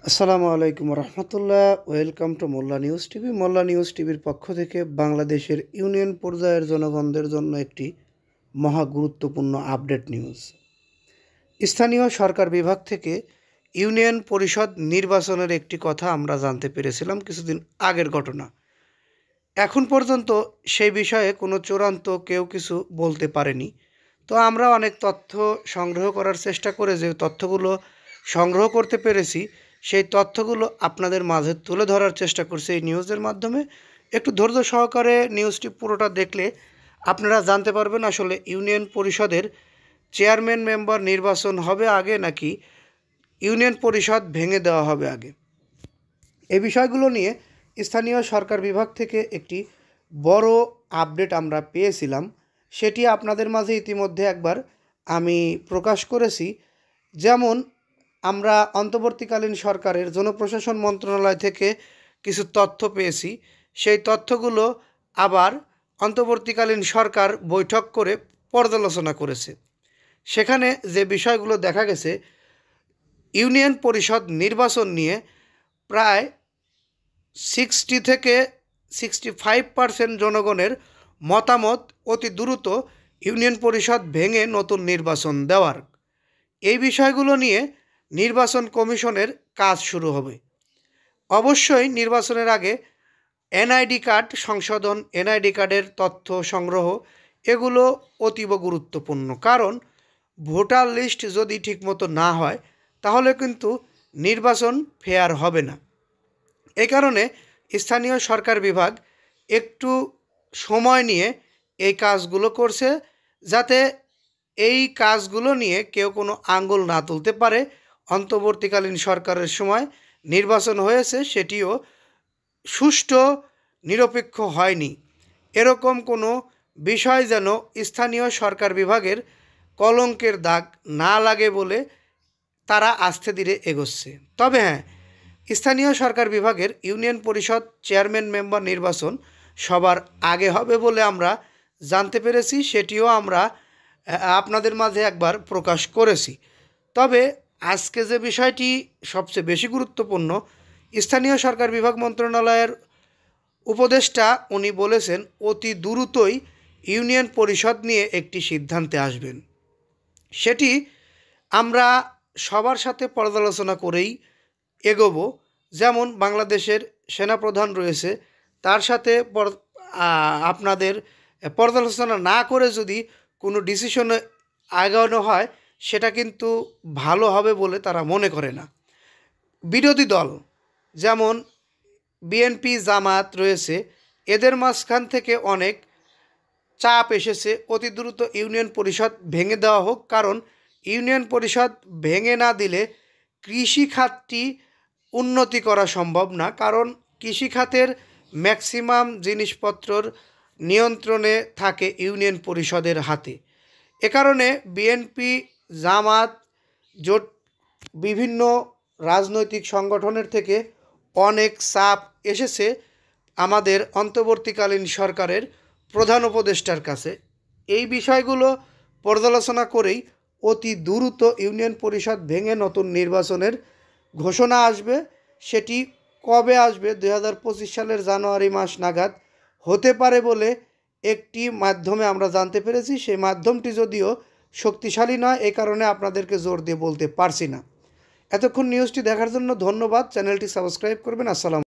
আসসালামু আলাইকুম রহমতুল্লাহ। Welcome to Molla news TV. Molla news টিভির পক্ষ থেকে বাংলাদেশের ইউনিয়ন পর্যায়ের জনগণদের জন্য একটি মহা গুরুত্বপূর্ণ আপডেট নিউজ। স্থানীয় সরকার বিভাগ থেকে ইউনিয়ন পরিষদ নির্বাচনের একটি কথা আমরা জানতে পেরেছিলাম কিছুদিন আগের ঘটনা। এখন পর্যন্ত সেই বিষয়ে কোনো চূড়ান্ত কেউ কিছু বলতে পারেনি। তো আমরা অনেক তথ্য সংগ্রহ করার চেষ্টা করে যে তথ্যগুলো সংগ্রহ করতে পেরেছি সেই তথ্যগুলো আপনাদের মাঝে তুলে ধরার চেষ্টা করছি এই নিউজের মাধ্যমে। একটু ধৈর্য সহকারে নিউজটি পুরোটা দেখলে আপনারা জানতে পারবেন আসলে ইউনিয়ন পরিষদের চেয়ারম্যান মেম্বার নির্বাচন হবে আগে নাকি ইউনিয়ন পরিষদ ভেঙে দেওয়া হবে আগে। এই বিষয়গুলো নিয়ে স্থানীয় সরকার বিভাগ থেকে একটি বড় আপডেট আমরা পেয়েছিলাম, সেটি আপনাদের মাঝে ইতিমধ্যে একবার আমি প্রকাশ করেছি। যেমন আমরা অন্তর্বর্তীকালীন সরকারের জনপ্রশাসন মন্ত্রণালয় থেকে কিছু তথ্য পেয়েছি, সেই তথ্যগুলো আবার অন্তর্বর্তীকালীন সরকার বৈঠক করে পর্যালোচনা করেছে। সেখানে যে বিষয়গুলো দেখা গেছে, ইউনিয়ন পরিষদ নির্বাচন নিয়ে প্রায় 60 থেকে 65% জনগণের মতামত অতি দ্রুত ইউনিয়ন পরিষদ ভেঙে নতুন নির্বাচন দেওয়ার। এই বিষয়গুলো নিয়ে নির্বাচন কমিশনের কাজ শুরু হবে। অবশ্যই নির্বাচনের আগে এনআইডি কার্ড সংশোধন, এনআইডি কার্ডের তথ্য সংগ্রহ এগুলো অতীব গুরুত্বপূর্ণ, কারণ ভোটার লিস্ট যদি ঠিকমতো না হয় তাহলে কিন্তু নির্বাচন ফেয়ার হবে না। এই কারণে স্থানীয় সরকার বিভাগ একটু সময় নিয়ে এই কাজগুলো করছে, যাতে এই কাজগুলো নিয়ে কেউ কোনো আঙ্গুল না তুলতে পারে। অন্তর্বর্তীকালীন সরকারের সময় নির্বাচন হয়েছে, সেটিও সুষ্ঠু নিরপেক্ষ হয়নি, এরকম কোনো বিষয় যেন স্থানীয় সরকার বিভাগের কলঙ্কের দাগ না লাগে বলে তারা আস্তে ধীরে এগোচ্ছে। তবে হ্যাঁ, স্থানীয় সরকার বিভাগের ইউনিয়ন পরিষদ চেয়ারম্যান মেম্বার নির্বাচন সবার আগে হবে বলে আমরা জানতে পেরেছি, সেটিও আমরা আপনাদের মাঝে একবার প্রকাশ করেছি। তবে আজকে যে বিষয়টি সবচেয়ে বেশি গুরুত্বপূর্ণ, স্থানীয় সরকার বিভাগ মন্ত্রণালয়ের উপদেষ্টা উনি বলেছেন অতি দ্রুতই ইউনিয়ন পরিষদ নিয়ে একটি সিদ্ধান্তে আসবেন। সেটি আমরা সবার সাথে পর্যালোচনা করেই এগোবো। যেমন বাংলাদেশের সেনাপ্রধান রয়েছে, তার সাথে আপনাদের পর্যালোচনা না করে যদি কোনো ডিসিশনে আগানো হয় সেটা কিন্তু ভালো হবে বলে তারা মনে করে না। বিরোধী দল যেমন বিএনপি, জামাত রয়েছে, এদের মাঝখান থেকে অনেক চাপ এসেছে অতি দ্রুত ইউনিয়ন পরিষদ ভেঙে দেওয়া হোক, কারণ ইউনিয়ন পরিষদ ভেঙে না দিলে কৃষিখাতটি উন্নতি করা সম্ভব না, কারণ কৃষিখাতের ম্যাক্সিমাম জিনিসপত্রর নিয়ন্ত্রণে থাকে ইউনিয়ন পরিষদের হাতে। এ কারণে বিএনপি, জামাত, জোট বিভিন্ন রাজনৈতিক সংগঠনের থেকে অনেক চাপ এসেছে আমাদের অন্তর্বর্তীকালীন সরকারের প্রধান উপদেষ্টার কাছে। এই বিষয়গুলো পর্যালোচনা করেই অতি দ্রুত ইউনিয়ন পরিষদ ভেঙে নতুন নির্বাচনের ঘোষণা আসবে। সেটি কবে আসবে? 2025 সালের জানুয়ারি মাস নাগাদ হতে পারে বলে একটি মাধ্যমে আমরা জানতে পেরেছি। সেই মাধ্যমটি যদিও শক্তিশালী নয়, এই কারণে আপনাদেরকে জোর দিয়ে বলতে পারছি না। এতক্ষণ নিউজটি দেখার জন্য ধন্যবাদ। চ্যানেলটি সাবস্ক্রাইব করবেন। আসসালাম।